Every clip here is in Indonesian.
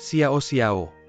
Xiao Xiao.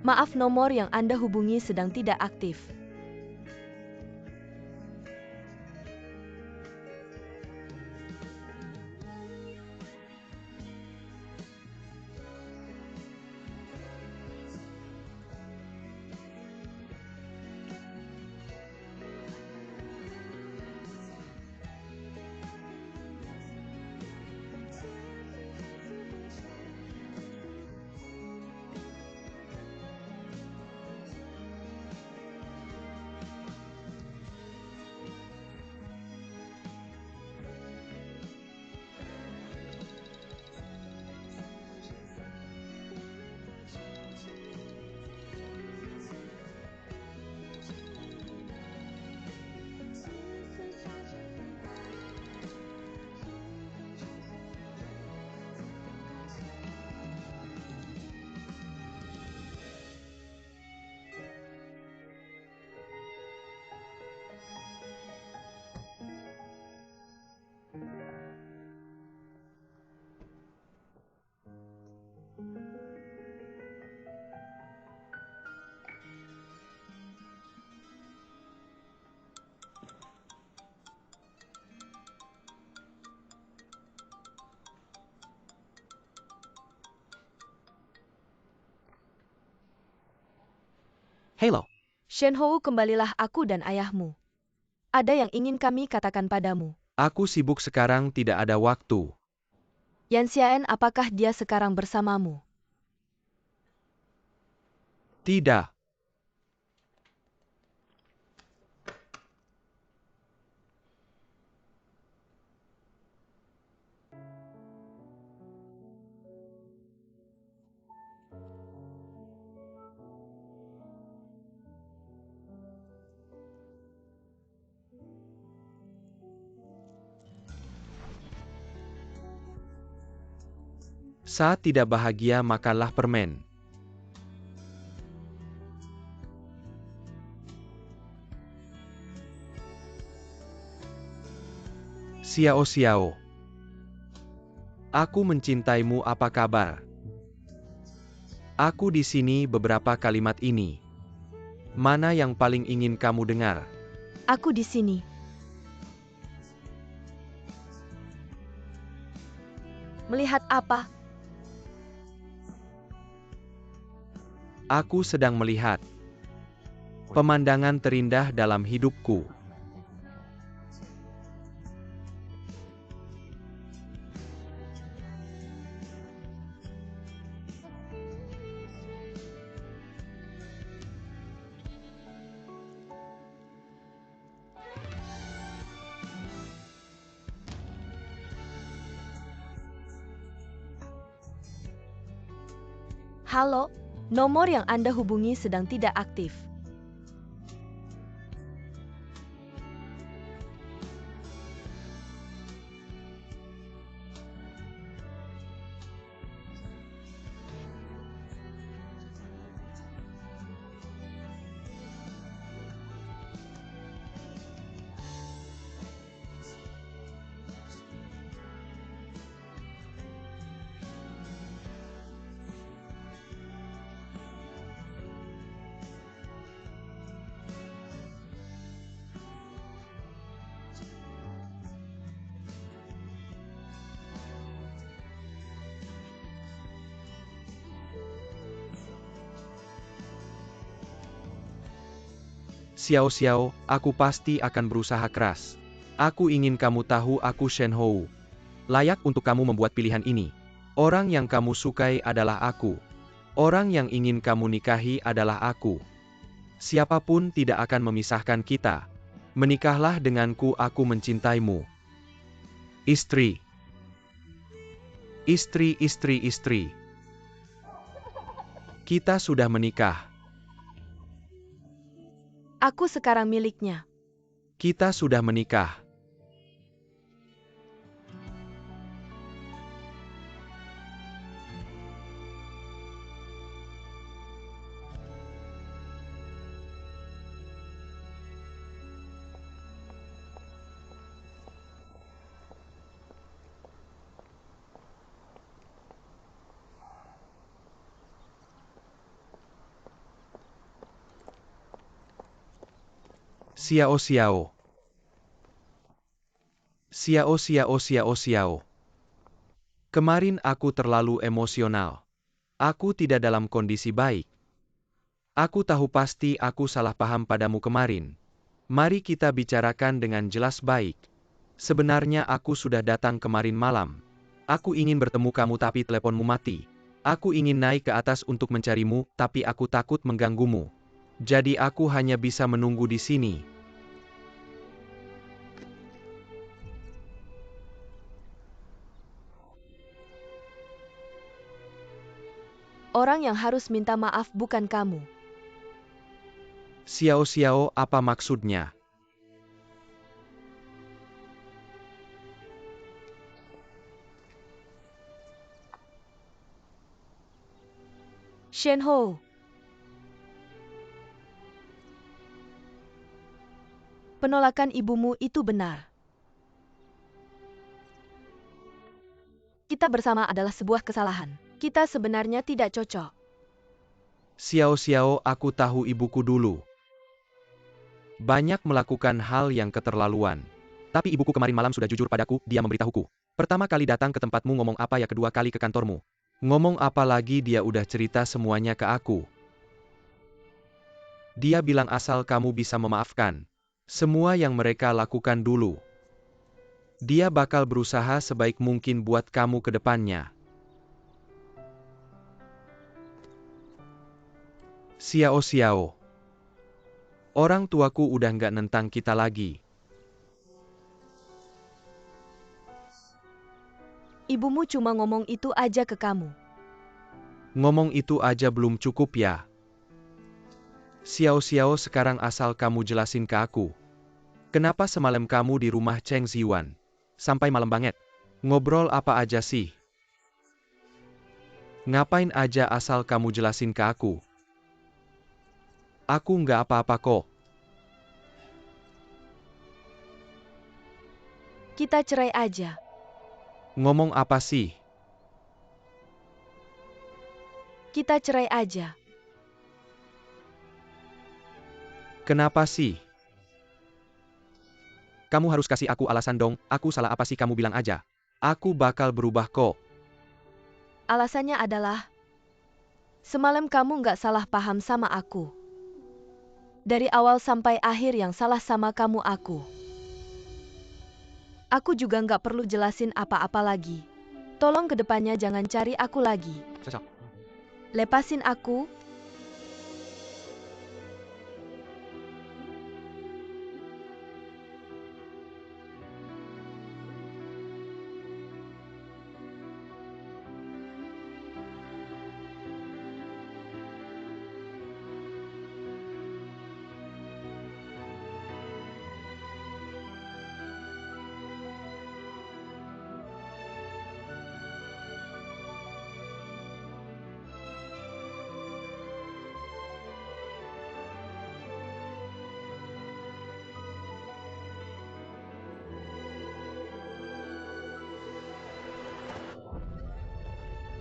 Maaf, nomor yang Anda hubungi sedang tidak aktif. Halo. Shenhou, kembalilah, aku dan ayahmu. Ada yang ingin kami katakan padamu. Aku sibuk sekarang, tidak ada waktu. Yan Xian, apakah dia sekarang bersamamu? Tidak. Saat tidak bahagia, makanlah permen. Xiao Xiao. Aku mencintaimu, apa kabar? Aku di sini. Beberapa kalimat ini. Mana yang paling ingin kamu dengar? Aku di sini. Melihat apa? Aku sedang melihat pemandangan terindah dalam hidupku. Halo, nomor yang Anda hubungi sedang tidak aktif. Xiao Xiao, aku pasti akan berusaha keras. Aku ingin kamu tahu aku Shen Hou. Layak untuk kamu membuat pilihan ini. Orang yang kamu sukai adalah aku. Orang yang ingin kamu nikahi adalah aku. Siapapun tidak akan memisahkan kita. Menikahlah denganku, aku mencintaimu. Istri. Istri, istri, istri. Kita sudah menikah. Aku sekarang miliknya. Kita sudah menikah. Xiao Xiao. Xiao Xiao Xiao Xiao. Kemarin aku terlalu emosional. Aku tidak dalam kondisi baik. Aku tahu pasti aku salah paham padamu kemarin. Mari kita bicarakan dengan jelas baik. Sebenarnya aku sudah datang kemarin malam. Aku ingin bertemu kamu tapi teleponmu mati. Aku ingin naik ke atas untuk mencarimu, tapi aku takut mengganggumu. Jadi aku hanya bisa menunggu di sini. Orang yang harus minta maaf bukan kamu. Xiao Xiao, apa maksudnya? Shen Hou. Penolakan ibumu itu benar. Kita bersama adalah sebuah kesalahan. Kita sebenarnya tidak cocok. Xiao Xiao, aku tahu ibuku dulu. Banyak melakukan hal yang keterlaluan. Tapi ibuku kemarin malam sudah jujur padaku, dia memberitahuku. Pertama kali datang ke tempatmu ngomong apa ya, kedua kali ke kantormu. Ngomong apa lagi, dia udah cerita semuanya ke aku. Dia bilang asal kamu bisa memaafkan semua yang mereka lakukan dulu. Dia bakal berusaha sebaik mungkin buat kamu ke depannya. Xiao Xiao. Orang tuaku udah nggak nentang kita lagi. Ibumu cuma ngomong itu aja ke kamu. Ngomong itu aja belum cukup ya? Xiao Xiao, sekarang asal kamu jelasin ke aku. Kenapa semalam kamu di rumah Cheng Ziwan? Sampai malam banget. Ngobrol apa aja sih? Ngapain aja, asal kamu jelasin ke aku. Aku nggak apa-apa kok. Kita cerai aja. Ngomong apa sih? Kita cerai aja. Kenapa sih? Kamu harus kasih aku alasan dong, aku salah apa sih, kamu bilang aja. Aku bakal berubah kok. Alasannya adalah, semalam kamu nggak salah paham sama aku. Dari awal sampai akhir yang salah sama kamu aku. Aku juga nggak perlu jelasin apa-apa lagi. Tolong kedepannya jangan cari aku lagi. Lepasin aku.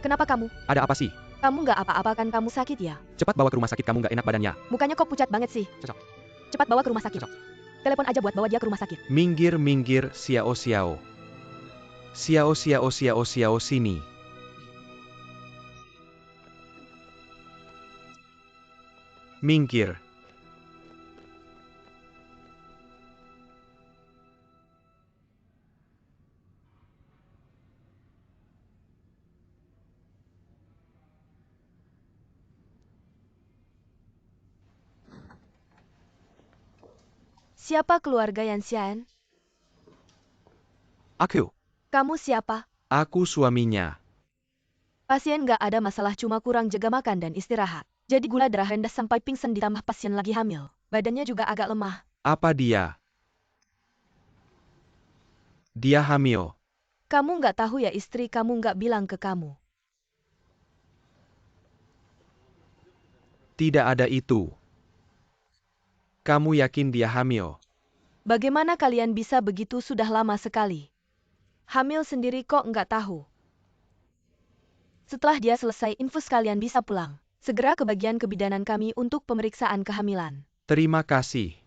Kenapa kamu? Ada apa sih? Kamu nggak apa-apa kan, kamu sakit ya? Cepat bawa ke rumah sakit, kamu nggak enak badannya. Mukanya kok pucat banget sih. Cocok. Cepat bawa ke rumah sakit. Cocok. Telepon aja buat bawa dia ke rumah sakit. Minggir, minggir, Xiao Xiao. Xiao Xiao Xiao Xiao sini. Minggir. Siapa keluarga Yanxian? Aku. Kamu siapa? Aku suaminya. Pasien nggak ada masalah, cuma kurang jaga makan dan istirahat. Jadi gula darah rendah sampai pingsan, ditambah pasien lagi hamil. Badannya juga agak lemah. Apa dia? Dia hamil. Kamu nggak tahu ya, istri kamu nggak bilang ke kamu. Tidak ada itu. Kamu yakin dia hamil? Bagaimana kalian bisa begitu, sudah lama sekali? Hamil sendiri kok nggak tahu? Setelah dia selesai infus kalian bisa pulang. Segera ke bagian kebidanan kami untuk pemeriksaan kehamilan. Terima kasih.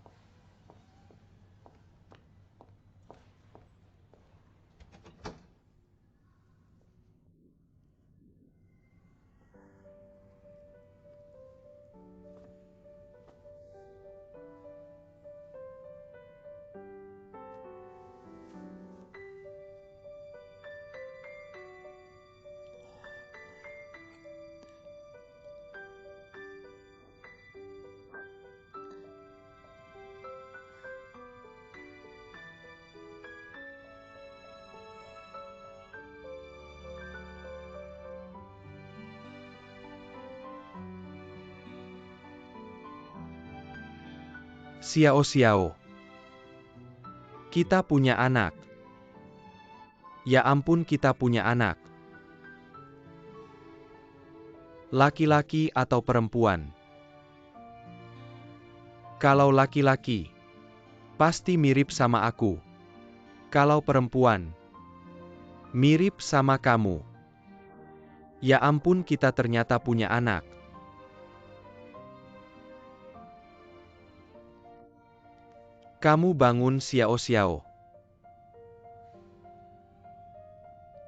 Xiao Xiao. Kita punya anak. Ya ampun, kita punya anak. Laki-laki atau perempuan? Kalau laki-laki, pasti mirip sama aku. Kalau perempuan, mirip sama kamu. Ya ampun, kita ternyata punya anak. Kamu bangun, Xiao Xiao.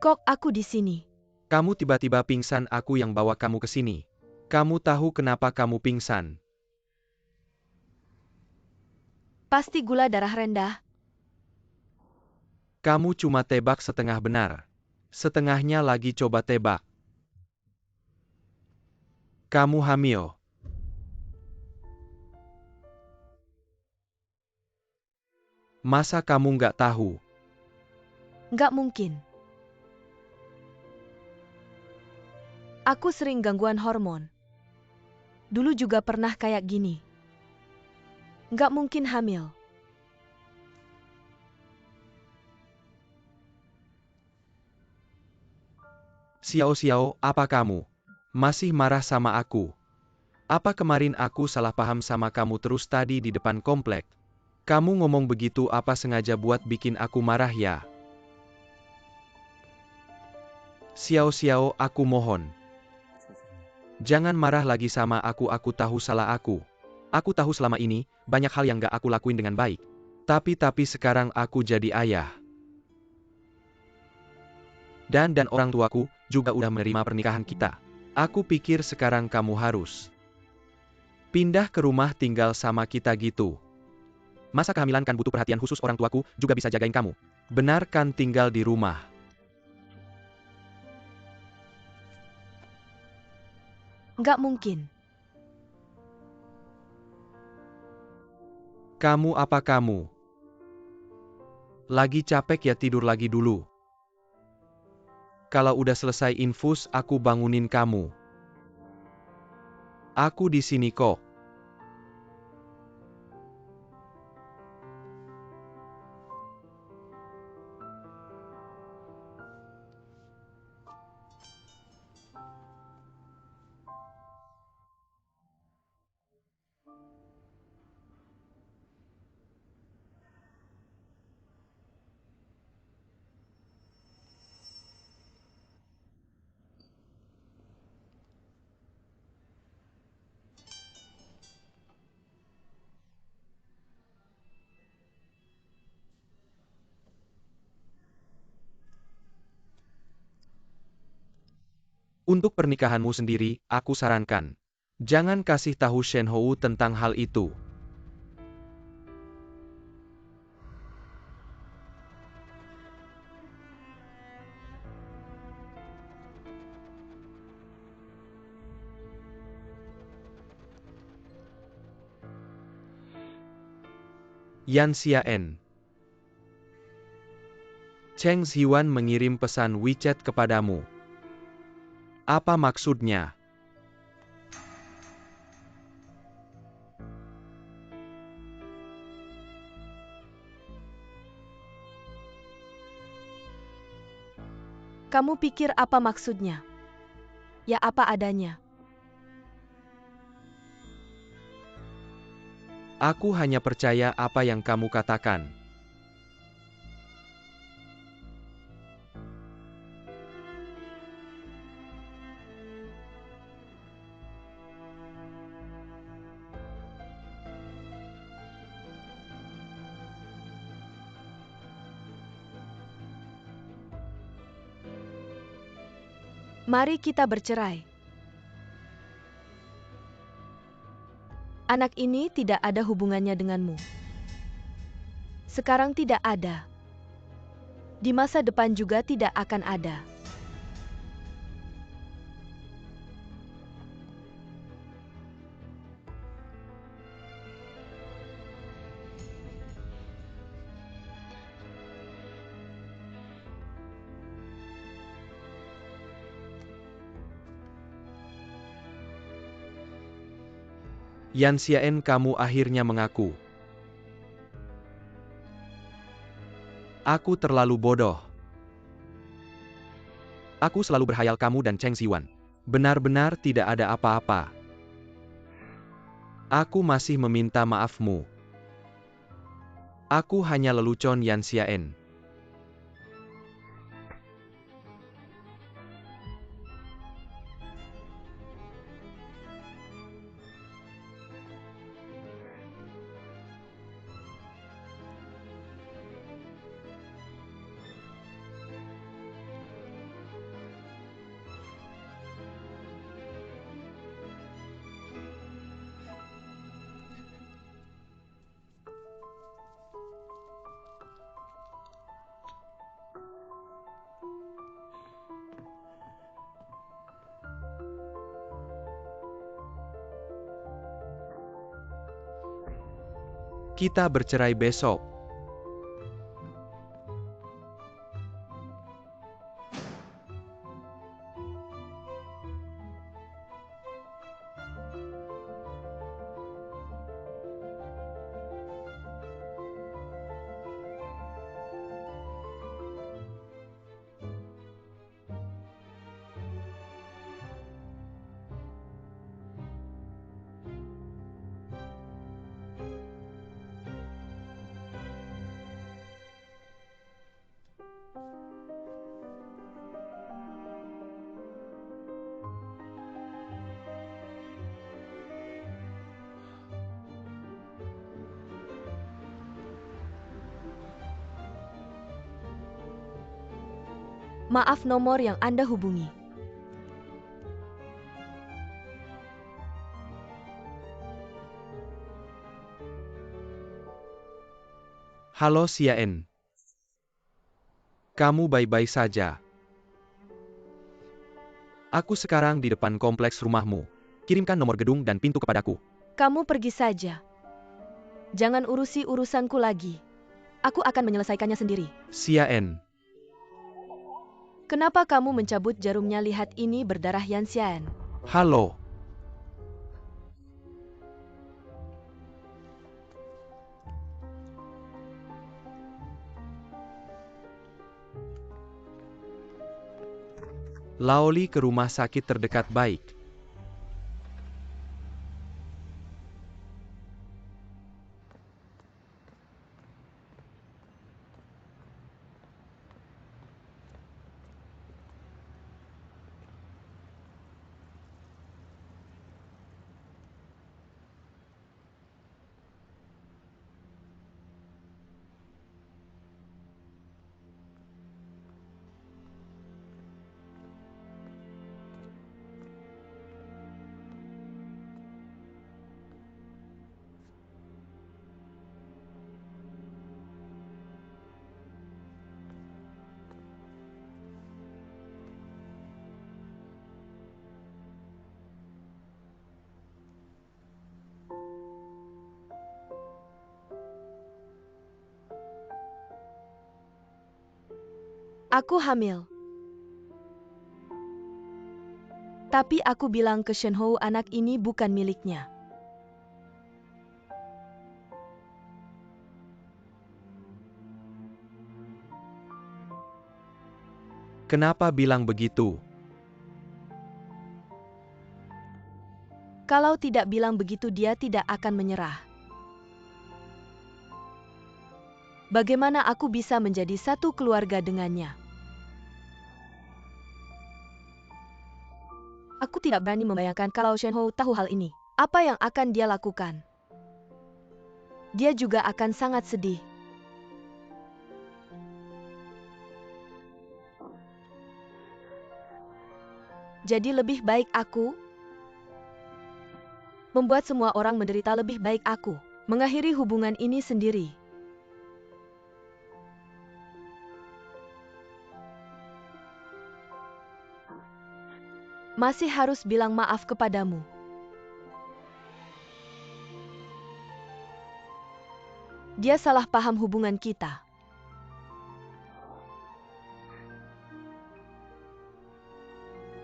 Kok aku di sini? Kamu tiba-tiba pingsan, aku yang bawa kamu ke sini. Kamu tahu kenapa kamu pingsan? Pasti gula darah rendah. Kamu cuma tebak setengah benar. Setengahnya lagi coba tebak. Kamu hamil. Masa kamu nggak tahu? Nggak mungkin. Aku sering gangguan hormon. Dulu juga pernah kayak gini. Nggak mungkin hamil. Xiao Xiao, apa kamu masih marah sama aku? Apa kemarin aku salah paham sama kamu terus tadi di depan komplek? Kamu ngomong begitu apa sengaja buat bikin aku marah ya? Xiao Xiao, aku mohon. Jangan marah lagi sama aku tahu salah aku. Aku tahu selama ini, banyak hal yang gak aku lakuin dengan baik. Tapi sekarang aku jadi ayah. Dan orang tuaku, juga udah menerima pernikahan kita. Aku pikir sekarang kamu harus pindah ke rumah tinggal sama kita gitu. Masa kehamilan kan butuh perhatian khusus, orang tuaku juga bisa jagain kamu. Benar kan tinggal di rumah? Nggak mungkin. Kamu apa kamu? Lagi capek ya, tidur lagi dulu. Kalau udah selesai infus, aku bangunin kamu. Aku di sini kok. Untuk pernikahanmu sendiri, aku sarankan. Jangan kasih tahu Shen Hou tentang hal itu. Yan Xian. Cheng Ziwan mengirim pesan WeChat kepadamu. Apa maksudnya? Kamu pikir apa maksudnya? Ya apa adanya. Aku hanya percaya apa yang kamu katakan. Mari kita bercerai. Anak ini tidak ada hubungannya denganmu. Sekarang tidak ada. Di masa depan juga tidak akan ada. Yan Xian, kamu akhirnya mengaku. Aku terlalu bodoh. Aku selalu berhayal kamu dan Cheng Ziwan. Benar-benar tidak ada apa-apa. Aku masih meminta maafmu. Aku hanya lelucon Yan Xian. Kita bercerai besok. Maaf, nomor yang Anda hubungi. Halo Xian. Kamu baik-baik saja. Aku sekarang di depan kompleks rumahmu. Kirimkan nomor gedung dan pintu kepadaku. Kamu pergi saja. Jangan urusi urusanku lagi. Aku akan menyelesaikannya sendiri. Xian. Kenapa kamu mencabut jarumnya? Lihat ini berdarah, Yan Xian. Halo. Laoli ke rumah sakit terdekat baik. Aku hamil. Tapi aku bilang ke Shenhou anak ini bukan miliknya. Kenapa bilang begitu? Kalau tidak bilang begitu dia tidak akan menyerah. Bagaimana aku bisa menjadi satu keluarga dengannya? Aku tidak berani membayangkan kalau Shenhou tahu hal ini. Apa yang akan dia lakukan? Dia juga akan sangat sedih. Jadi lebih baik aku membuat semua orang menderita, lebih baik aku mengakhiri hubungan ini sendiri. Masih harus bilang maaf kepadamu. Dia salah paham hubungan kita.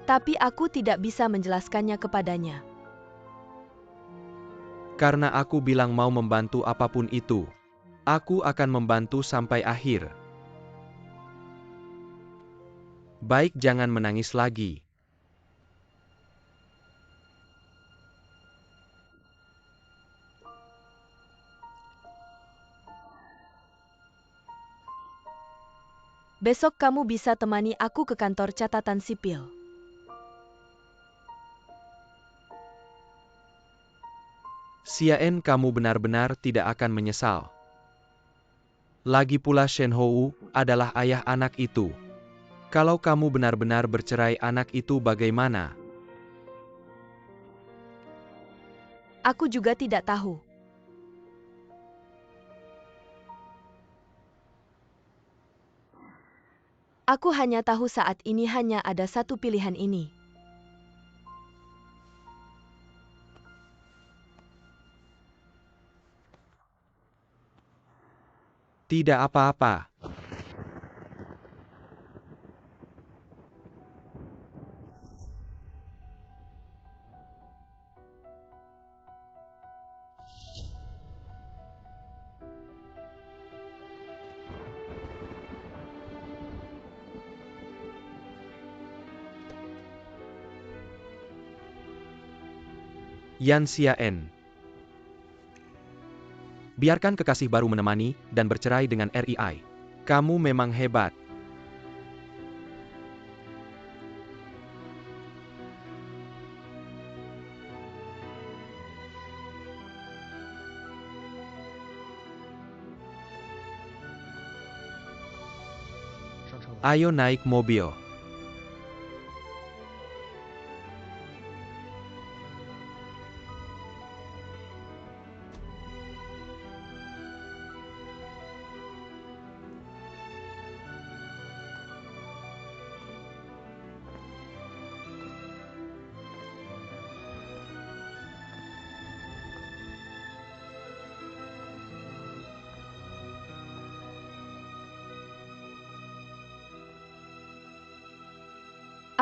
Tapi aku tidak bisa menjelaskannya kepadanya. Karena aku bilang mau membantu apapun itu. Aku akan membantu sampai akhir. Baik, jangan menangis lagi. Besok kamu bisa temani aku ke kantor catatan sipil. Xian, kamu benar-benar tidak akan menyesal. Lagi pula Shenhou adalah ayah anak itu. Kalau kamu benar-benar bercerai, anak itu bagaimana? Aku juga tidak tahu. Aku hanya tahu saat ini hanya ada satu pilihan ini. Tidak apa-apa. Yan Xian. Biarkan kekasih baru menemani dan bercerai dengan RII. Kamu memang hebat. Ayo naik mobil.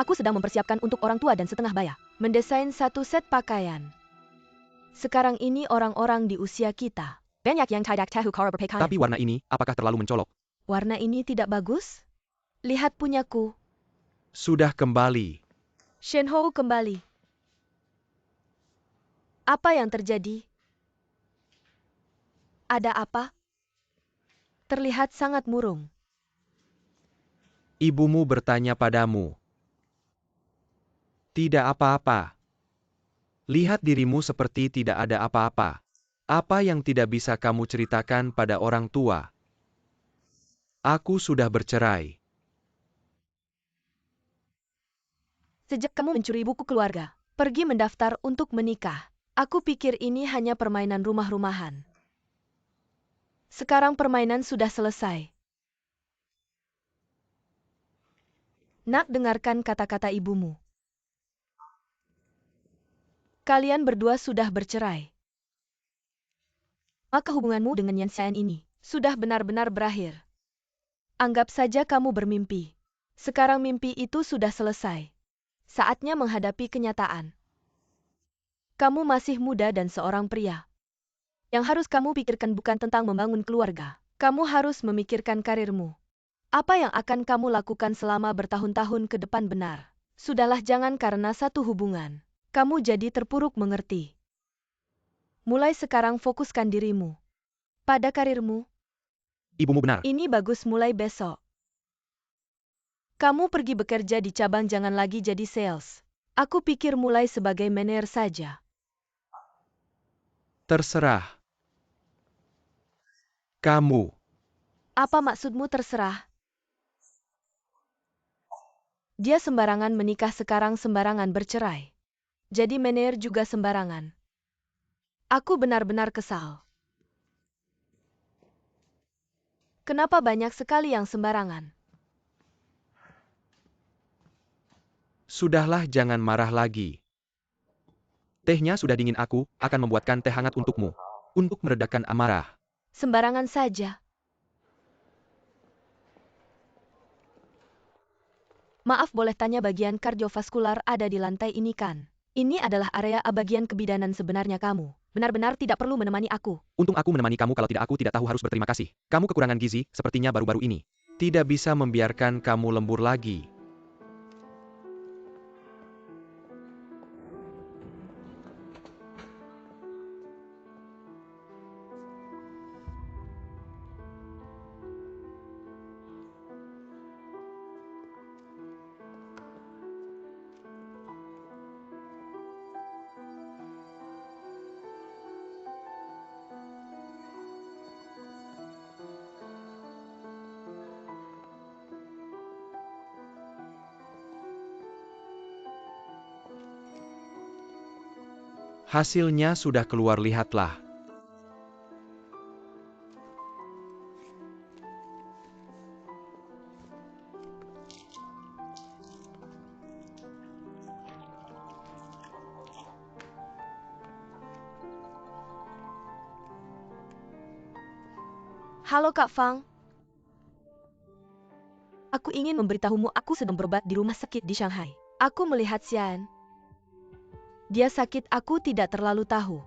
Aku sedang mempersiapkan untuk orang tua dan setengah baya. Mendesain satu set pakaian. Sekarang ini orang-orang di usia kita. Banyak yang tidak tahu cara berpakaian. Tapi warna ini, apakah terlalu mencolok? Warna ini tidak bagus? Lihat punyaku. Sudah kembali. Shenhou kembali. Apa yang terjadi? Ada apa? Terlihat sangat murung. Ibumu bertanya padamu. Tidak apa-apa. Lihat dirimu seperti tidak ada apa-apa. Apa yang tidak bisa kamu ceritakan pada orang tua? Aku sudah bercerai. Sejak kamu mencuri buku keluarga, pergi mendaftar untuk menikah. Aku pikir ini hanya permainan rumah-rumahan. Sekarang permainan sudah selesai. Nak, dengarkan kata-kata ibumu. Kalian berdua sudah bercerai. Maka hubunganmu dengan Yan Xian ini sudah benar-benar berakhir. Anggap saja kamu bermimpi. Sekarang mimpi itu sudah selesai. Saatnya menghadapi kenyataan. Kamu masih muda dan seorang pria. Yang harus kamu pikirkan bukan tentang membangun keluarga. Kamu harus memikirkan karirmu. Apa yang akan kamu lakukan selama bertahun-tahun ke depan benar. Sudahlah, jangan karena satu hubungan kamu jadi terpuruk, mengerti? Mulai sekarang fokuskan dirimu pada karirmu. Ibumu benar. Ini bagus, mulai besok. Kamu pergi bekerja di cabang, jangan lagi jadi sales. Aku pikir mulai sebagai manajer saja. Terserah. Kamu. Apa maksudmu terserah? Dia sembarangan menikah sekarang, sembarangan bercerai. Jadi manajer juga sembarangan. Aku benar-benar kesal. Kenapa banyak sekali yang sembarangan? Sudahlah, jangan marah lagi. Tehnya sudah dingin, aku akan membuatkan teh hangat untukmu. Untuk meredakan amarah. Sembarangan saja. Maaf, boleh tanya, bagian kardiovaskular ada di lantai ini kan? Ini adalah area bagian kebidanan sebenarnya. Kamu benar-benar tidak perlu menemani aku. Untung aku menemani kamu, kalau tidak aku tidak tahu harus berterima kasih. Kamu kekurangan gizi, sepertinya baru-baru ini. Tidak bisa membiarkan kamu lembur lagi. Hasilnya sudah keluar, lihatlah. Halo Kak Fang. Aku ingin memberitahumu, aku sedang berobat di rumah sakit di Shanghai. Aku melihat Xian. Dia sakit, aku tidak terlalu tahu.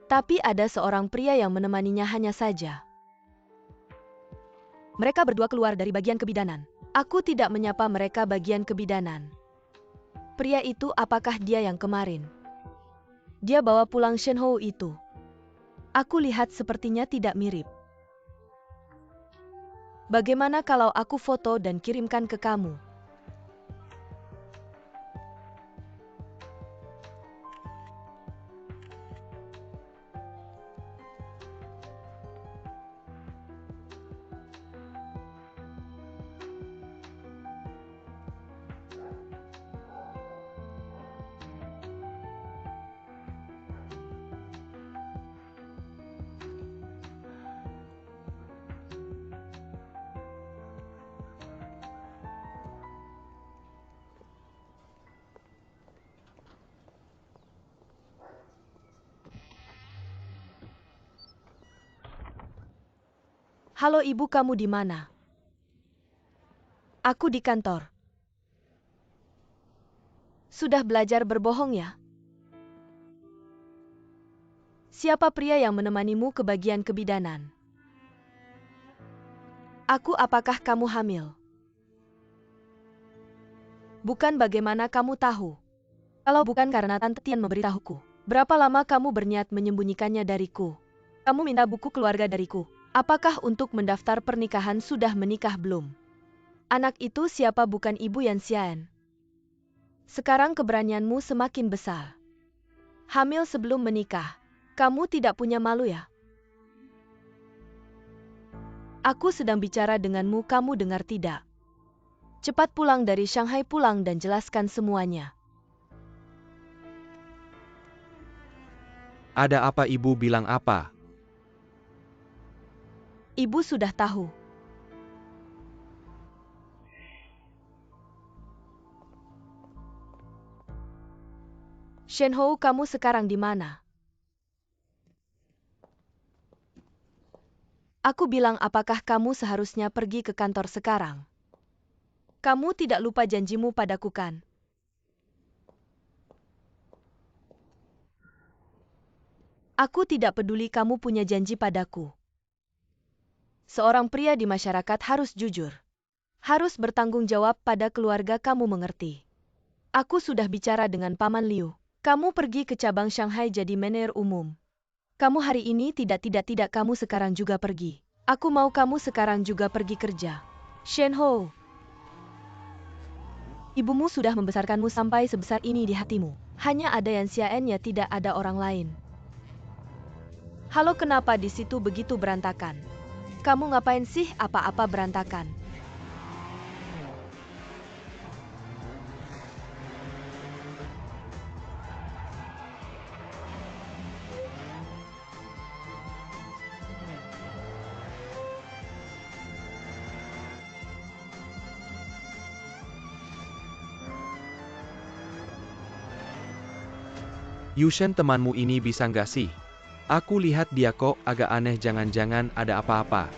Tapi ada seorang pria yang menemaninya hanya saja. Mereka berdua keluar dari bagian kebidanan. Aku tidak menyapa mereka bagian kebidanan. Pria itu, apakah dia yang kemarin? Dia bawa pulang Shenhou itu. Aku lihat sepertinya tidak mirip. Bagaimana kalau aku foto dan kirimkan ke kamu? Halo ibu, kamu di mana? Aku di kantor. Sudah belajar berbohong ya? Siapa pria yang menemanimu ke bagian kebidanan? Aku, apakah kamu hamil? Bukan, bagaimana kamu tahu? Kalau bukan karena Tante Tian memberitahuku. Berapa lama kamu berniat menyembunyikannya dariku? Kamu minta buku keluarga dariku. Apakah untuk mendaftar pernikahan? Sudah menikah belum? Anak itu siapa? Bukan ibu Yan Xian. Sekarang keberanianmu semakin besar. Hamil sebelum menikah. Kamu tidak punya malu ya? Aku sedang bicara denganmu, kamu dengar tidak? Cepat pulang dari Shanghai, pulang dan jelaskan semuanya. Ada apa? Ibu bilang apa? Ibu sudah tahu. Shenhou, kamu sekarang di mana? Aku bilang, apakah kamu seharusnya pergi ke kantor sekarang? Kamu tidak lupa janjimu padaku kan? Aku tidak peduli kamu punya janji padaku. Seorang pria di masyarakat harus jujur. Harus bertanggung jawab pada keluarga, kamu mengerti. Aku sudah bicara dengan Paman Liu. Kamu pergi ke cabang Shanghai jadi manajer umum. Kamu hari ini tidak kamu sekarang juga pergi. Aku mau kamu sekarang juga pergi kerja. Shen Ho, ibumu sudah membesarkanmu sampai sebesar ini di hatimu. Hanya ada Yan Xian-nya, tidak ada orang lain. Halo, kenapa di situ begitu berantakan? Kamu ngapain sih apa-apa berantakan? Yushen, temanmu ini bisa nggak sih? Aku lihat dia kok agak aneh, jangan-jangan ada apa-apa.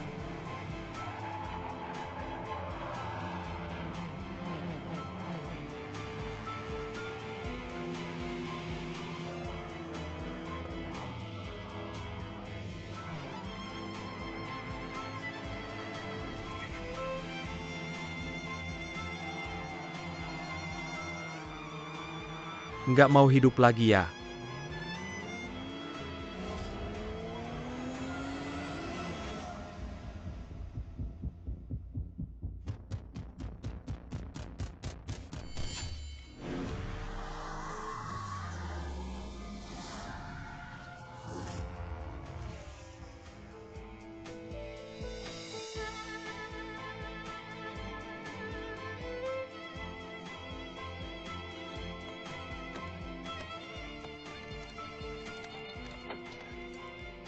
Nggak mau hidup lagi ya?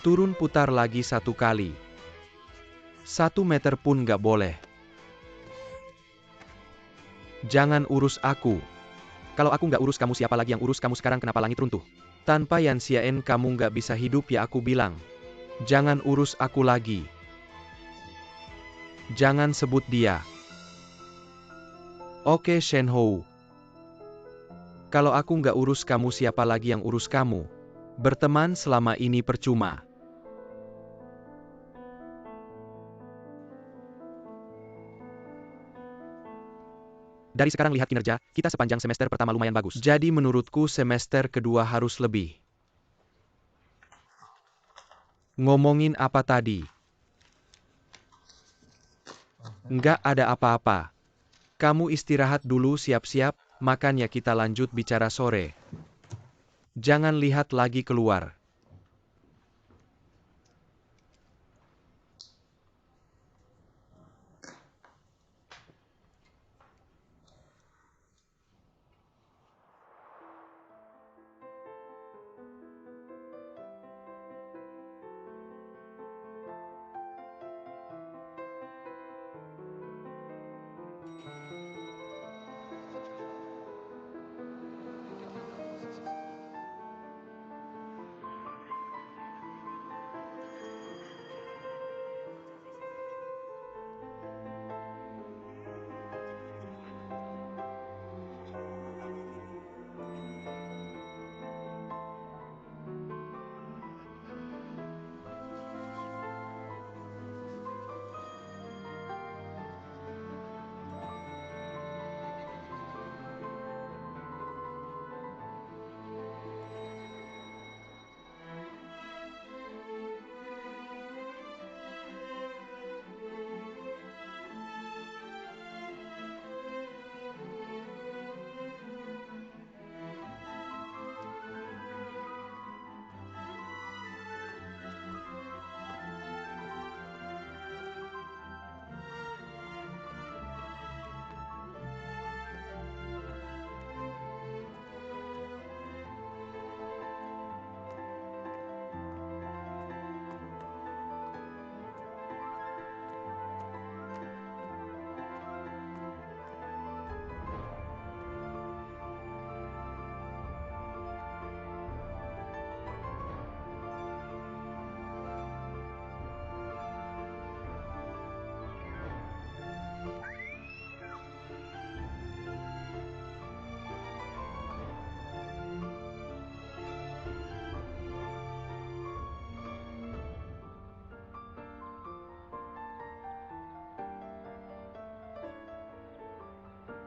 Turun, putar lagi 1 kali. 1 meter pun nggak boleh. Jangan urus aku. Kalau aku nggak urus kamu, siapa lagi yang urus kamu sekarang? Kenapa langit runtuh? Tanpa Yan Xian kamu nggak bisa hidup ya, aku bilang. Jangan urus aku lagi. Jangan sebut dia. Oke Shen Ho. Kalau aku nggak urus kamu, siapa lagi yang urus kamu? Berteman selama ini percuma. Dari sekarang lihat kinerja, kita sepanjang semester pertama lumayan bagus. Jadi menurutku semester kedua harus lebih. Ngomongin apa tadi? Nggak ada apa-apa. Kamu istirahat dulu, siap-siap, makan ya, kita lanjut bicara sore. Jangan lihat lagi keluar.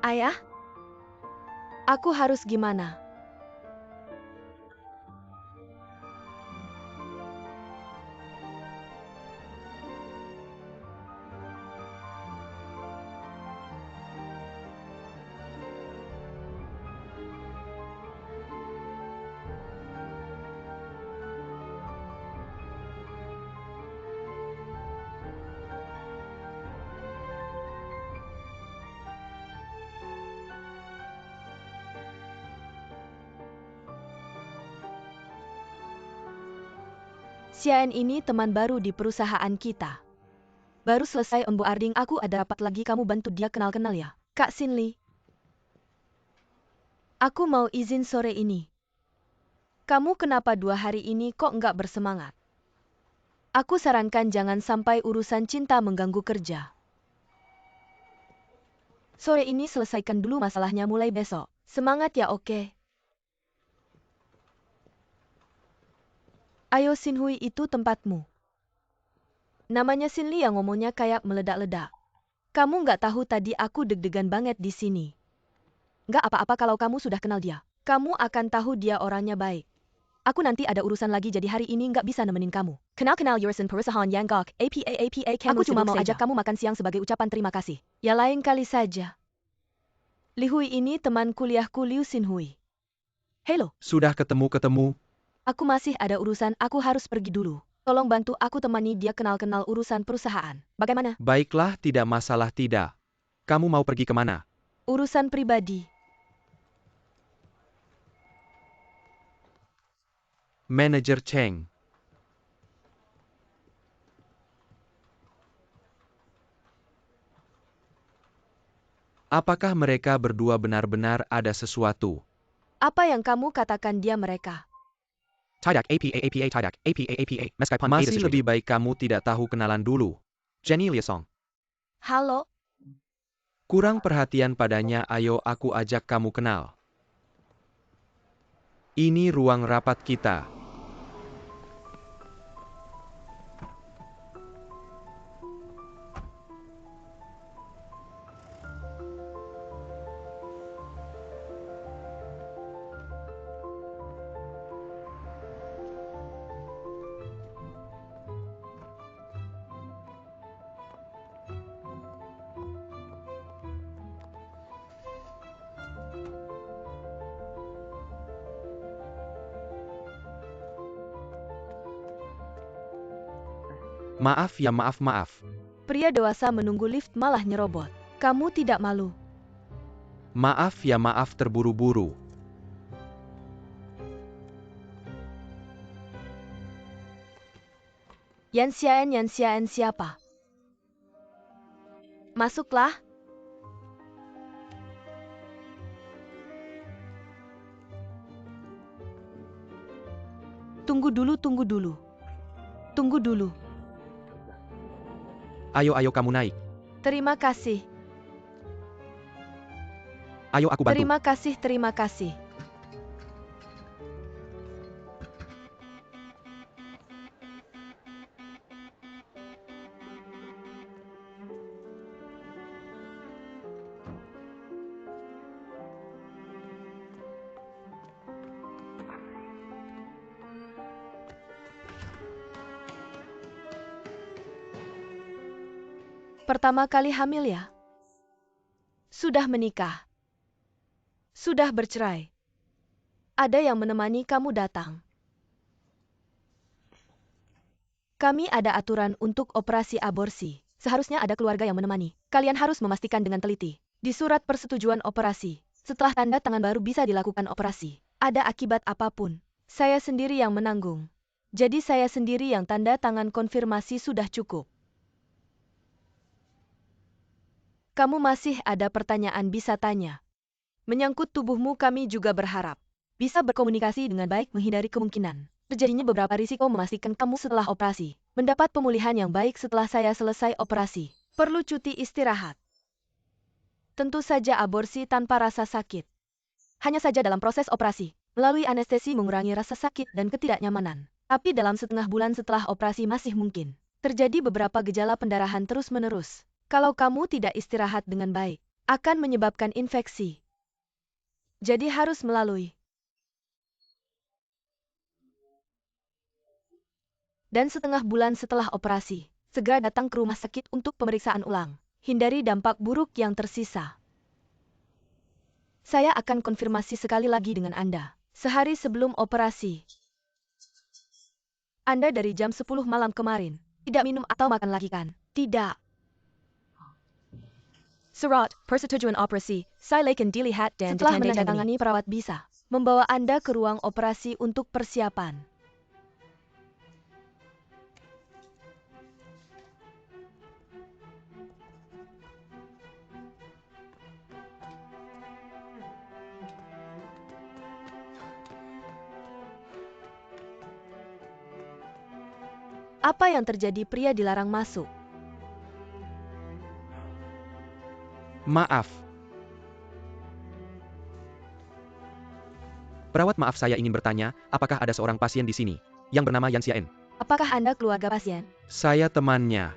Ayah? Aku harus gimana? Xian ini teman baru di perusahaan kita. Baru selesai onboarding aku ada rapat lagi kamu bantu dia kenal-kenal ya. Kak Sinli. Aku mau izin sore ini. Kamu kenapa 2 hari ini kok nggak bersemangat? Aku sarankan jangan sampai urusan cinta mengganggu kerja. Sore ini selesaikan dulu masalahnya mulai besok. Semangat ya oke? Ayo Sinhui itu tempatmu. Namanya Sinli yang ngomongnya kayak meledak-ledak. Kamu nggak tahu tadi aku deg-degan banget di sini. Nggak apa-apa kalau kamu sudah kenal dia. Kamu akan tahu dia orangnya baik. Aku nanti ada urusan lagi jadi hari ini nggak bisa nemenin kamu. Kenal-kenal Yursen perusahaan yang gok. APA kamu aku cuma mau ajak kamu makan siang sebagai ucapan terima kasih. Ya lain kali saja. Li Hui ini teman kuliahku Liu Sinhui. Halo. Sudah ketemu-ketemu. Aku masih ada urusan, aku harus pergi dulu. Tolong bantu aku temani dia kenal-kenal urusan perusahaan. Bagaimana? Baiklah, tidak masalah tidak. Kamu mau pergi kemana? Urusan pribadi. Manajer Cheng. Apakah mereka berdua benar-benar ada sesuatu? Apa yang kamu katakan dia mereka? Tidak tidak Masih lebih baik kamu tidak tahu kenalan dulu. Jenny Liesong. Halo? Kurang perhatian padanya, ayo aku ajak kamu kenal. Ini ruang rapat kita. Maaf ya, maaf. Pria dewasa menunggu lift malah nyerobot. Kamu tidak malu? Maaf ya, maaf terburu-buru. Yan Xiaen siapa? Masuklah. Tunggu dulu. Ayo kamu naik. Terima kasih. Ayo aku bantu. Terima kasih. Pertama kali hamil ya? Sudah menikah? Sudah bercerai? Ada yang menemani kamu datang? Kami ada aturan untuk operasi aborsi. Seharusnya ada keluarga yang menemani. Kalian harus memastikan dengan teliti. Di surat persetujuan operasi, setelah tanda tangan baru bisa dilakukan operasi. Ada akibat apapun, saya sendiri yang menanggung. Jadi saya sendiri yang tanda tangan konfirmasi sudah cukup. Kamu masih ada pertanyaan bisa tanya. Menyangkut tubuhmu kami juga berharap bisa berkomunikasi dengan baik menghindari kemungkinan terjadinya beberapa risiko memastikan kamu setelah operasi. Mendapat pemulihan yang baik setelah saya selesai operasi. Perlu cuti istirahat. Tentu saja aborsi tanpa rasa sakit. Hanya saja dalam proses operasi, melalui anestesi mengurangi rasa sakit dan ketidaknyamanan. Tapi dalam setengah bulan setelah operasi masih mungkin terjadi beberapa gejala pendarahan terus-menerus. Kalau kamu tidak istirahat dengan baik, akan menyebabkan infeksi. Jadi harus melalui. Dan setengah bulan setelah operasi, segera datang ke rumah sakit untuk pemeriksaan ulang. Hindari dampak buruk yang tersisa. Saya akan konfirmasi sekali lagi dengan Anda. Sehari sebelum operasi. Anda dari jam 10 malam kemarin, tidak minum atau makan lagi kan? Tidak. Surat, persetujuan operasi, silakan dilihat dan setelah menandatangani perawat bisa membawa Anda ke ruang operasi untuk persiapan. Apa yang terjadi? Pria dilarang masuk. Maaf. Perawat, maaf, saya ingin bertanya, apakah ada seorang pasien di sini yang bernama Yan Xiaen? Apakah Anda keluarga pasien? Saya temannya.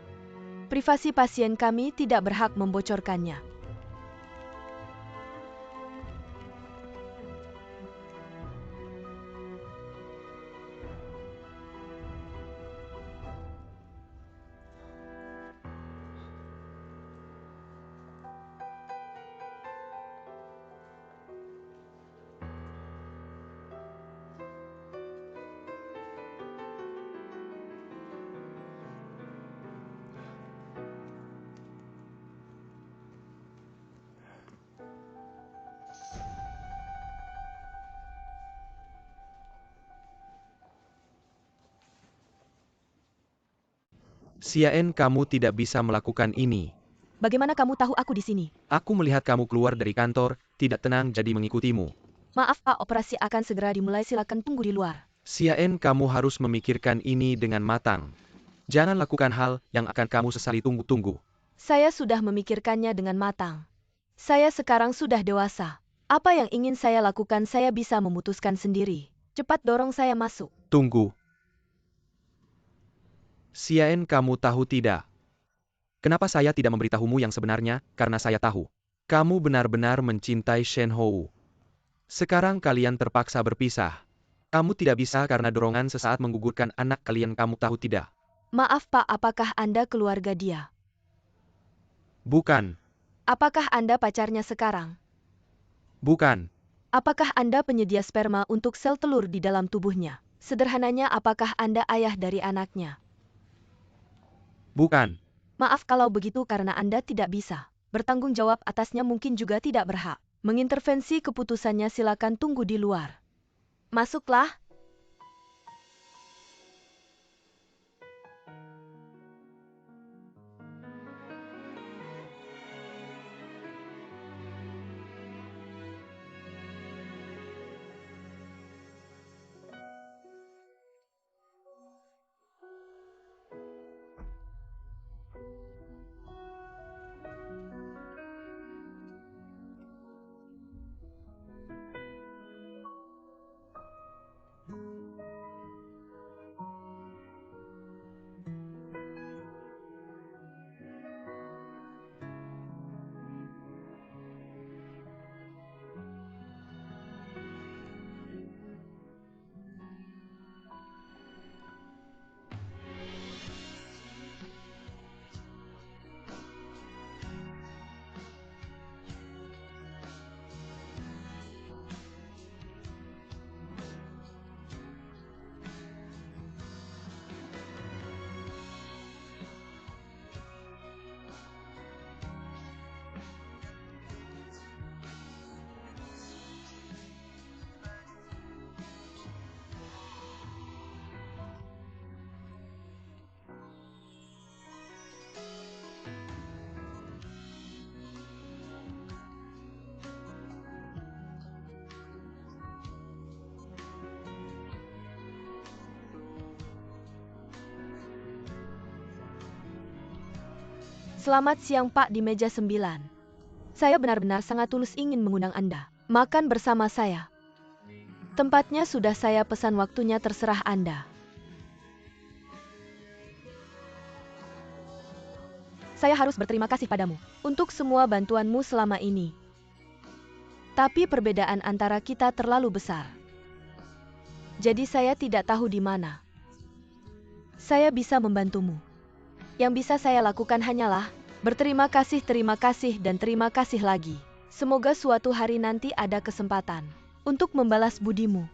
Privasi pasien kami tidak berhak membocorkannya. Xiaen, kamu tidak bisa melakukan ini. Bagaimana kamu tahu aku di sini? Aku melihat kamu keluar dari kantor, tidak tenang jadi mengikutimu. Maaf Pak, operasi akan segera dimulai, silakan tunggu di luar. Xiaen, kamu harus memikirkan ini dengan matang. Jangan lakukan hal yang akan kamu sesali. Tunggu. Saya sudah memikirkannya dengan matang. Saya sekarang sudah dewasa. Apa yang ingin saya lakukan saya bisa memutuskan sendiri. Cepat dorong saya masuk. Tunggu. Xiaen, kamu tahu tidak? Kenapa saya tidak memberitahumu yang sebenarnya? Karena saya tahu. Kamu benar-benar mencintai Shen Hou. Sekarang kalian terpaksa berpisah. Kamu tidak bisa karena dorongan sesaat menggugurkan anak kalian, kamu tahu tidak? Maaf Pak, apakah Anda keluarga dia? Bukan. Apakah Anda pacarnya sekarang? Bukan. Apakah Anda penyedia sperma untuk sel telur di dalam tubuhnya? Sederhananya, apakah Anda ayah dari anaknya? Bukan. Maaf kalau begitu karena Anda tidak bisa bertanggung jawab atasnya, mungkin juga tidak berhak mengintervensi keputusannya, silakan tunggu di luar. Masuklah. Selamat siang Pak, di meja 9. Saya benar-benar sangat tulus ingin mengundang Anda makan bersama saya. Tempatnya sudah saya pesan, waktunya terserah Anda. Saya harus berterima kasih padamu untuk semua bantuanmu selama ini. Tapi perbedaan antara kita terlalu besar. Jadi saya tidak tahu di mana saya bisa membantumu. Yang bisa saya lakukan hanyalah berterima kasih, dan terima kasih lagi. Semoga suatu hari nanti ada kesempatan untuk membalas budimu.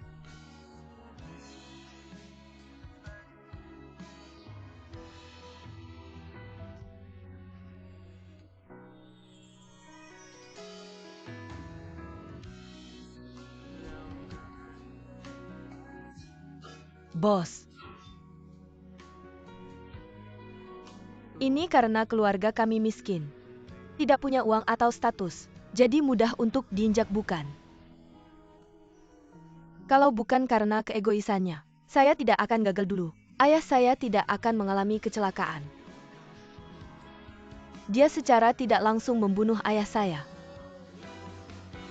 Bos. Ini karena keluarga kami miskin. Tidak punya uang atau status. Jadi mudah untuk diinjak, bukan? Kalau bukan karena keegoisannya, saya tidak akan gagal dulu. Ayah saya tidak akan mengalami kecelakaan. Dia secara tidak langsung membunuh ayah saya.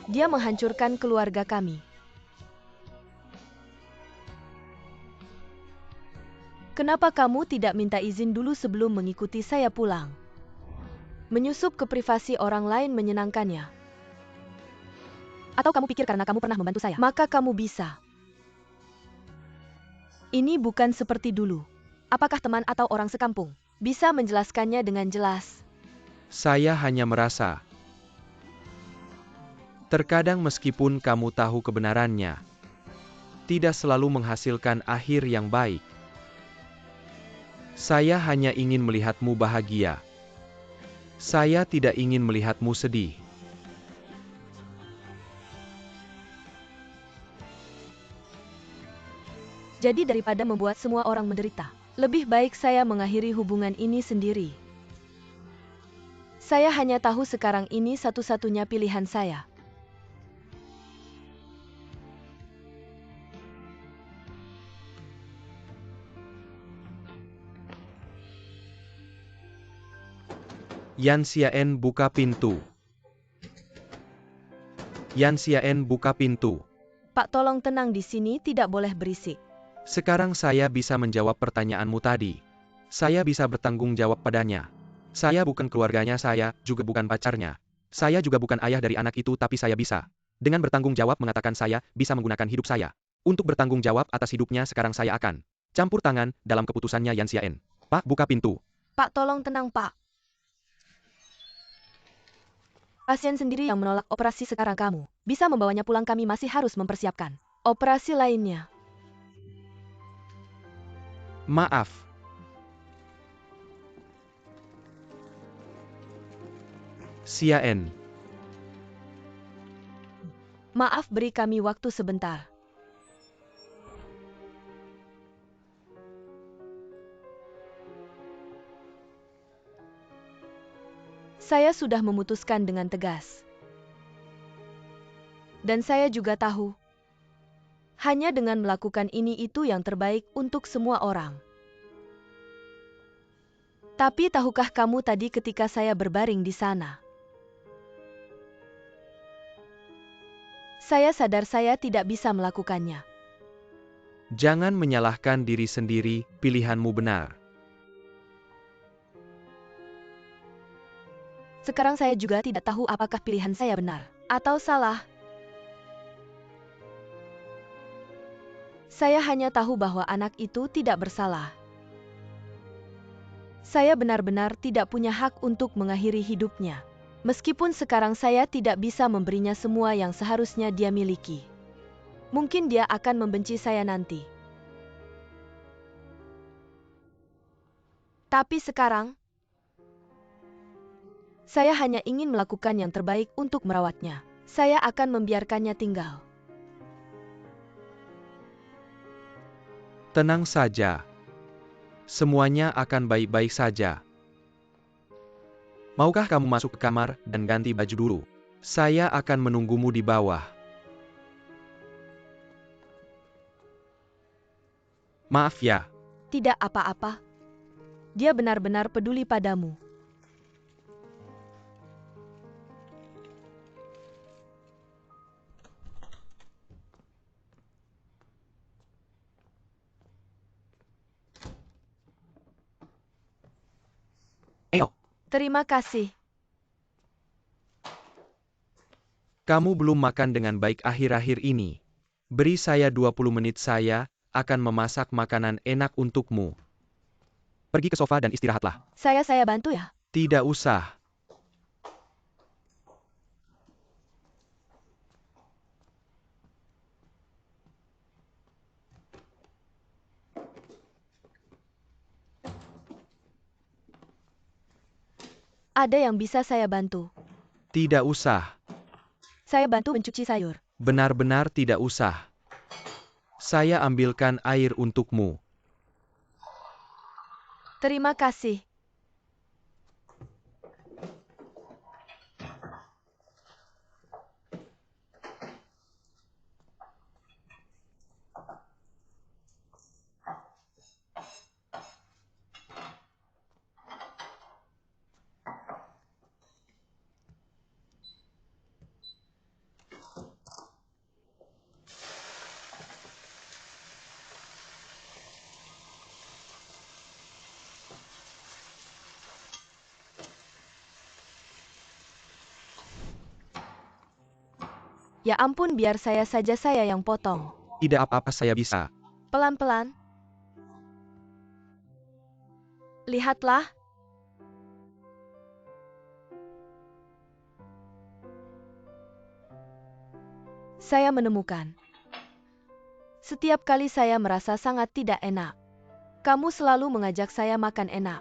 Dia menghancurkan keluarga kami. Kenapa kamu tidak minta izin dulu sebelum mengikuti saya pulang? Menyusup ke privasi orang lain menyenangkannya. Atau kamu pikir karena kamu pernah membantu saya, maka kamu bisa? Ini bukan seperti dulu. Apakah teman atau orang sekampung bisa menjelaskannya dengan jelas? Saya hanya merasa, terkadang meskipun kamu tahu kebenarannya, tidak selalu menghasilkan akhir yang baik. Saya hanya ingin melihatmu bahagia. Saya tidak ingin melihatmu sedih. Jadi daripada membuat semua orang menderita, lebih baik saya mengakhiri hubungan ini sendiri. Saya hanya tahu sekarang ini satu-satunya pilihan saya. Yan Xiaen buka pintu. Yan Xiaen buka pintu. Pak, tolong tenang di sini, tidak boleh berisik. Sekarang saya bisa menjawab pertanyaanmu tadi. Saya bisa bertanggung jawab padanya. Saya bukan keluarganya, saya juga bukan pacarnya. Saya juga bukan ayah dari anak itu, tapi saya bisa dengan bertanggung jawab mengatakan saya bisa menggunakan hidup saya untuk bertanggung jawab atas hidupnya. Sekarang saya akan campur tangan dalam keputusannya Yan Xiaen. Pak, buka pintu. Pak, tolong tenang, Pak. Pasien sendiri yang menolak operasi, sekarang kamu bisa membawanya pulang. Kami masih harus mempersiapkan operasi lainnya. Maaf. Xiaen. Maaf, beri kami waktu sebentar. Saya sudah memutuskan dengan tegas. Dan saya juga tahu, hanya dengan melakukan ini itu yang terbaik untuk semua orang. Tapi tahukah kamu tadi ketika saya berbaring di sana? Saya sadar saya tidak bisa melakukannya. Jangan menyalahkan diri sendiri, pilihanmu benar. Sekarang saya juga tidak tahu apakah pilihan saya benar atau salah. Saya hanya tahu bahwa anak itu tidak bersalah. Saya benar-benar tidak punya hak untuk mengakhiri hidupnya. Meskipun sekarang saya tidak bisa memberinya semua yang seharusnya dia miliki. Mungkin dia akan membenci saya nanti. Tapi sekarang, saya hanya ingin melakukan yang terbaik untuk merawatnya. Saya akan membiarkannya tinggal. Tenang saja. Semuanya akan baik-baik saja. Maukah kamu masuk ke kamar dan ganti baju dulu? Saya akan menunggumu di bawah. Maaf ya. Tidak apa-apa. Dia benar-benar peduli padamu. Ayo. Terima kasih. Kamu belum makan dengan baik akhir-akhir ini. Beri saya 20 menit, saya akan memasak makanan enak untukmu. Pergi ke sofa dan istirahatlah. Saya bantu ya. Tidak usah. Ada yang bisa saya bantu. Tidak usah. Saya bantu mencuci sayur. Benar-benar tidak usah. Saya ambilkan air untukmu. Terima kasih. Ya ampun, biar saya saja, saya yang potong. Tidak apa-apa, saya bisa. Pelan-pelan. Lihatlah. Saya menemukan. Setiap kali saya merasa sangat tidak enak, kamu selalu mengajak saya makan enak.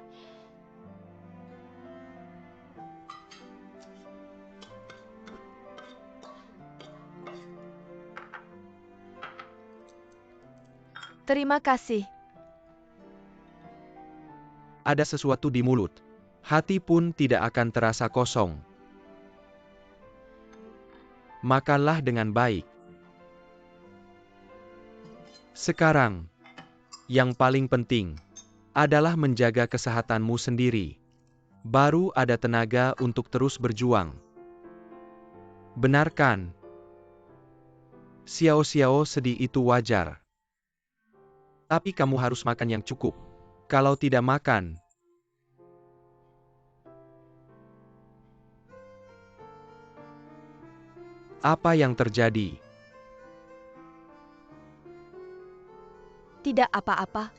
Terima kasih. Ada sesuatu di mulut. Hati pun tidak akan terasa kosong. Makanlah dengan baik. Sekarang, yang paling penting adalah menjaga kesehatanmu sendiri. Baru ada tenaga untuk terus berjuang. Benar kan? Xiao sedih itu wajar. Tapi kamu harus makan yang cukup. Kalau tidak makan, apa yang terjadi? Tidak apa-apa.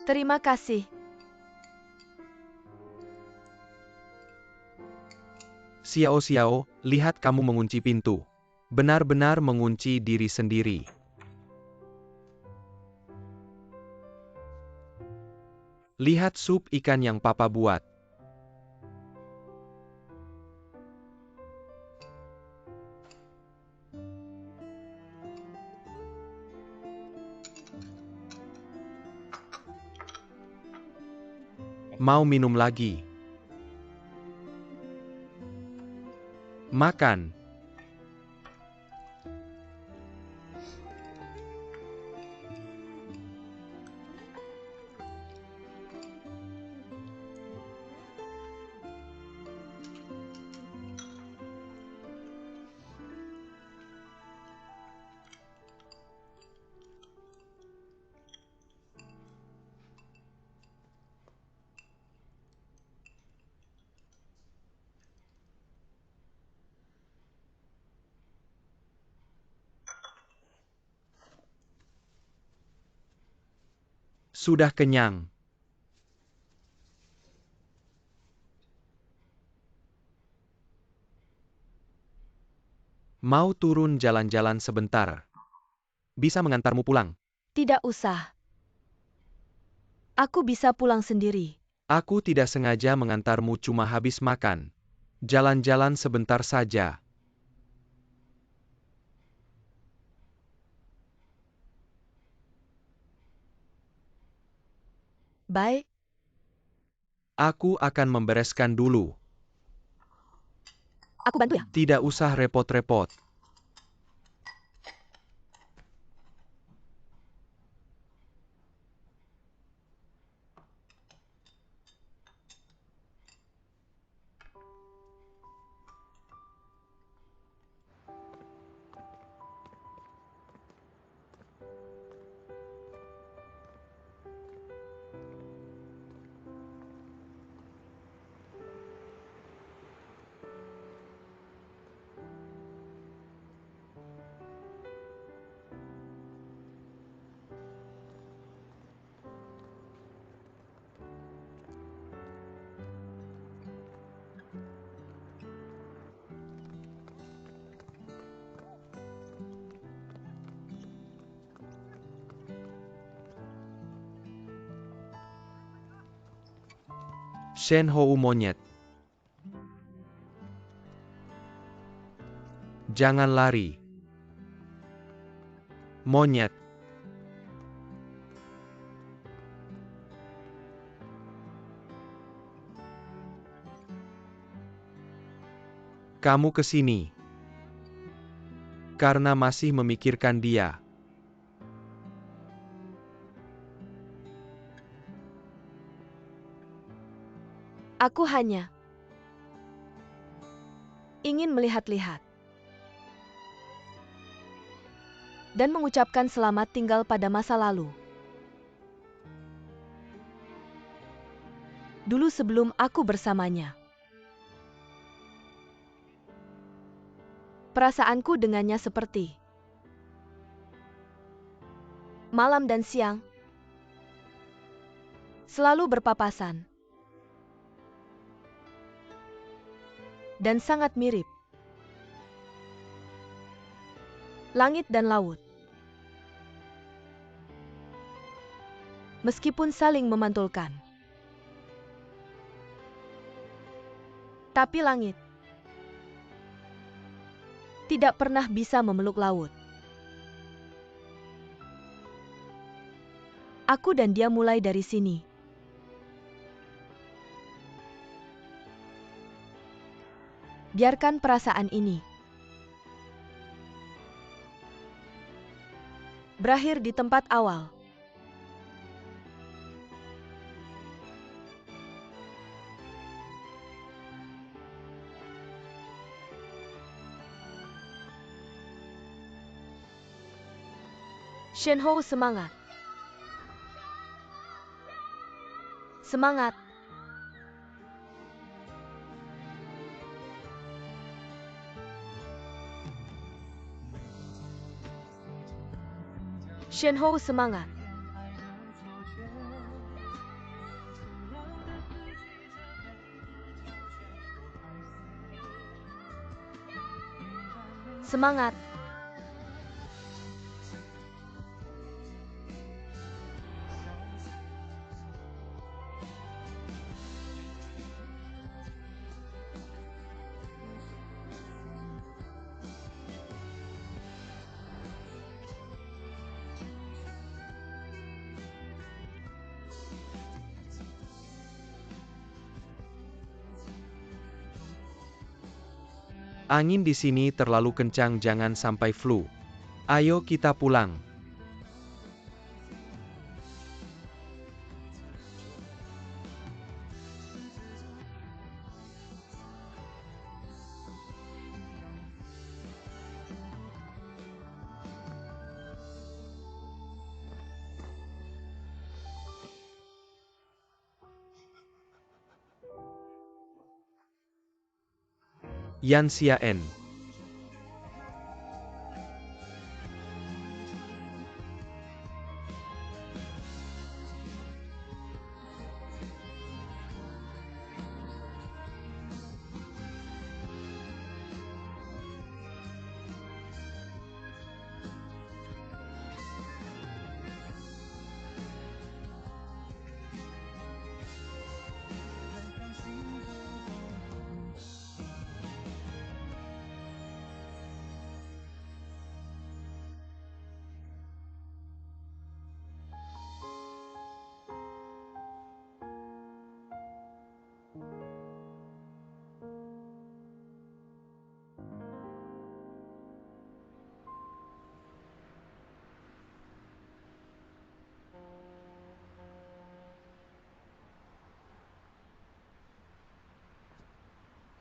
Terima kasih. Xiao, lihat kamu mengunci pintu. Benar-benar mengunci diri sendiri. Lihat sup ikan yang papa buat. Mau minum lagi? Makan. Sudah kenyang. Mau turun jalan-jalan sebentar? Bisa mengantarmu pulang. Tidak usah. Aku bisa pulang sendiri. Aku tidak sengaja mengantarmu, cuma habis makan. Jalan-jalan sebentar saja. Baik. Aku akan membereskan dulu. Aku bantu ya. Tidak usah repot-repot. Shenhou monyet. Jangan lari. Monyet. Kamu ke sini. Karena masih memikirkan dia. Aku hanya ingin melihat-lihat dan mengucapkan selamat tinggal pada masa lalu. Dulu sebelum aku bersamanya. Perasaanku dengannya seperti malam dan siang selalu berpapasan dan sangat mirip. Langit dan laut. Meskipun saling memantulkan. Tapi langit tidak pernah bisa memeluk laut. Aku dan dia mulai dari sini. Biarkan perasaan ini berakhir di tempat awal. Shenhou semangat. Semangat. Shenhou semangat. Semangat. Angin di sini terlalu kencang, jangan sampai flu. Ayo kita pulang. Yan Xiaen.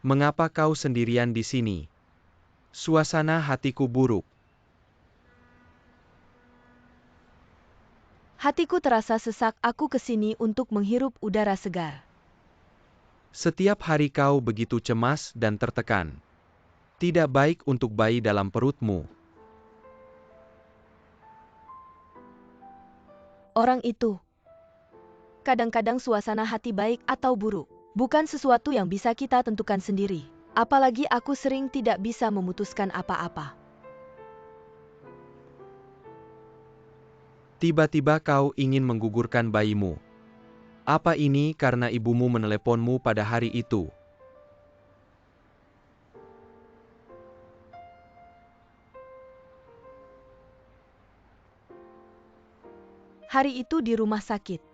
Mengapa kau sendirian di sini? Suasana hatiku buruk. Hatiku terasa sesak, aku ke sini untuk menghirup udara segar. Setiap hari kau begitu cemas dan tertekan. Tidak baik untuk bayi dalam perutmu. Orang itu. Kadang-kadang suasana hati baik atau buruk bukan sesuatu yang bisa kita tentukan sendiri. Apalagi aku sering tidak bisa memutuskan apa-apa. Tiba-tiba kau ingin menggugurkan bayimu. Apa ini karena ibumu meneleponmu pada hari itu? Hari itu di rumah sakit.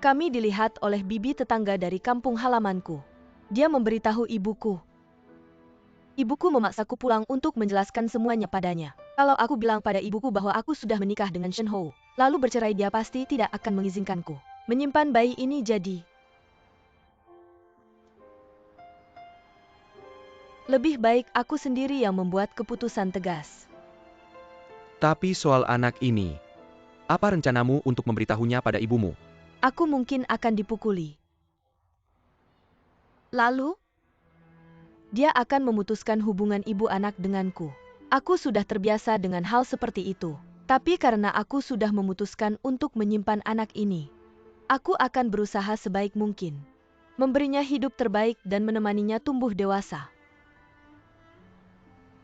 Kami dilihat oleh bibi tetangga dari kampung halamanku. Dia memberitahu ibuku. Ibuku memaksaku pulang untuk menjelaskan semuanya padanya. Kalau aku bilang pada ibuku bahwa aku sudah menikah dengan Shen Hou, lalu bercerai, dia pasti tidak akan mengizinkanku menyimpan bayi ini. Jadi, lebih baik aku sendiri yang membuat keputusan tegas. Tapi soal anak ini, apa rencanamu untuk memberitahunya pada ibumu? Aku mungkin akan dipukuli. Lalu, dia akan memutuskan hubungan ibu anak denganku. Aku sudah terbiasa dengan hal seperti itu. Tapi karena aku sudah memutuskan untuk menyimpan anak ini, aku akan berusaha sebaik mungkin. Memberinya hidup terbaik dan menemaninya tumbuh dewasa.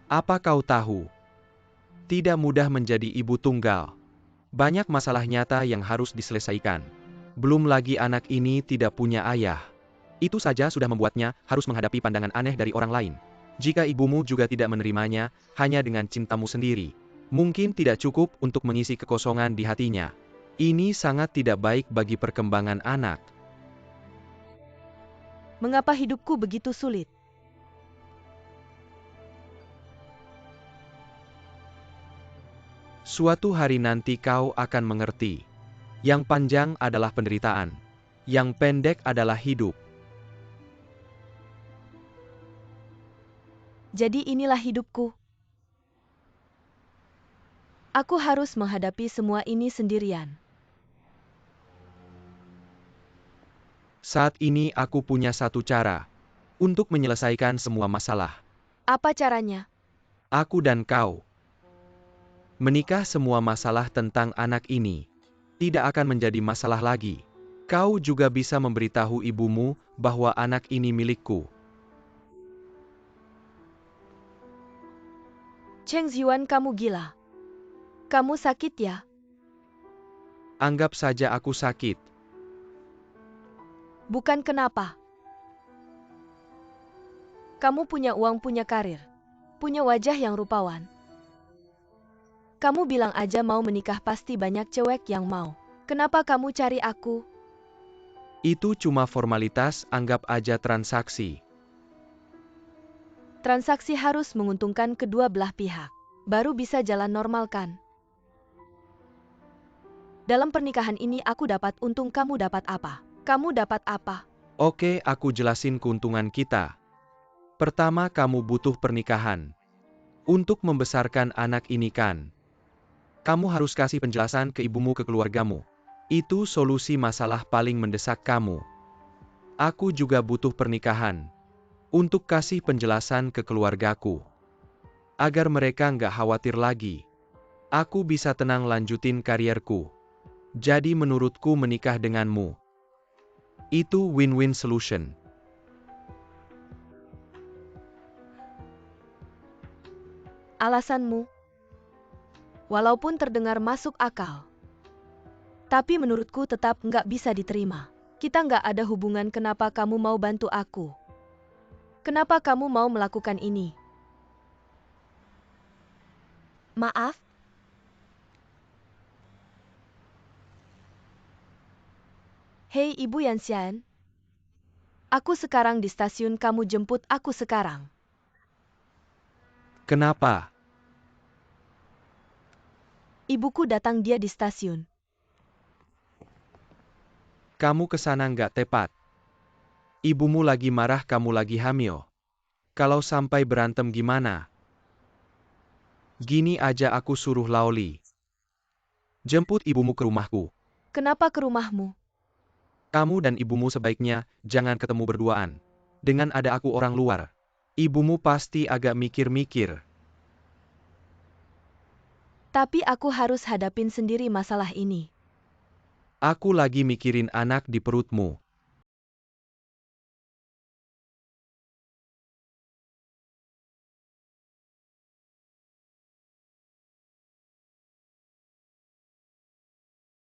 Apa kau tahu? Tidak mudah menjadi ibu tunggal. Banyak masalah nyata yang harus diselesaikan. Belum lagi anak ini tidak punya ayah. Itu saja sudah membuatnya harus menghadapi pandangan aneh dari orang lain. Jika ibumu juga tidak menerimanya, hanya dengan cintamu sendiri, mungkin tidak cukup untuk mengisi kekosongan di hatinya. Ini sangat tidak baik bagi perkembangan anak. Mengapa hidupku begitu sulit? Suatu hari nanti kau akan mengerti. Yang panjang adalah penderitaan. Yang pendek adalah hidup. Jadi inilah hidupku. Aku harus menghadapi semua ini sendirian. Saat ini aku punya satu cara untuk menyelesaikan semua masalah. Apa caranya? Aku dan kau menikah, semua masalah tentang anak ini tidak akan menjadi masalah lagi. Kau juga bisa memberitahu ibumu bahwa anak ini milikku. Cheng Ziyuan, kamu gila. Kamu sakit ya? Anggap saja aku sakit. Bukan kenapa. Kamu punya uang, punya karir, punya wajah yang rupawan. Kamu bilang aja mau menikah, pasti banyak cewek yang mau. Kenapa kamu cari aku? Itu cuma formalitas, anggap aja transaksi. Transaksi harus menguntungkan kedua belah pihak. Baru bisa jalan normal kan? Dalam pernikahan ini aku dapat untung, kamu dapat apa? Kamu dapat apa? Oke, aku jelasin keuntungan kita. Pertama, kamu butuh pernikahan untuk membesarkan anak ini kan. Kamu harus kasih penjelasan ke ibumu, ke keluargamu. Itu solusi masalah paling mendesak kamu. Aku juga butuh pernikahan untuk kasih penjelasan ke keluargaku, agar mereka nggak khawatir lagi. Aku bisa tenang lanjutin karierku. Jadi menurutku menikah denganmu itu win-win solution. Alasanmu, walaupun terdengar masuk akal, tapi menurutku tetap nggak bisa diterima. Kita nggak ada hubungan, kenapa kamu mau bantu aku? Kenapa kamu mau melakukan ini? Maaf? Hei Ibu Yanxian, aku sekarang di stasiun, kamu jemput aku sekarang. Kenapa? Ibuku datang, dia di stasiun. Kamu kesana nggak tepat. Ibumu lagi marah, kamu lagi hamil. Kalau sampai berantem gimana? Gini aja, aku suruh Laoli jemput ibumu ke rumahku. Kenapa ke rumahmu? Kamu dan ibumu sebaiknya jangan ketemu berduaan. Dengan ada aku orang luar, ibumu pasti agak mikir-mikir. Tapi aku harus hadapin sendiri masalah ini. Aku lagi mikirin anak di perutmu.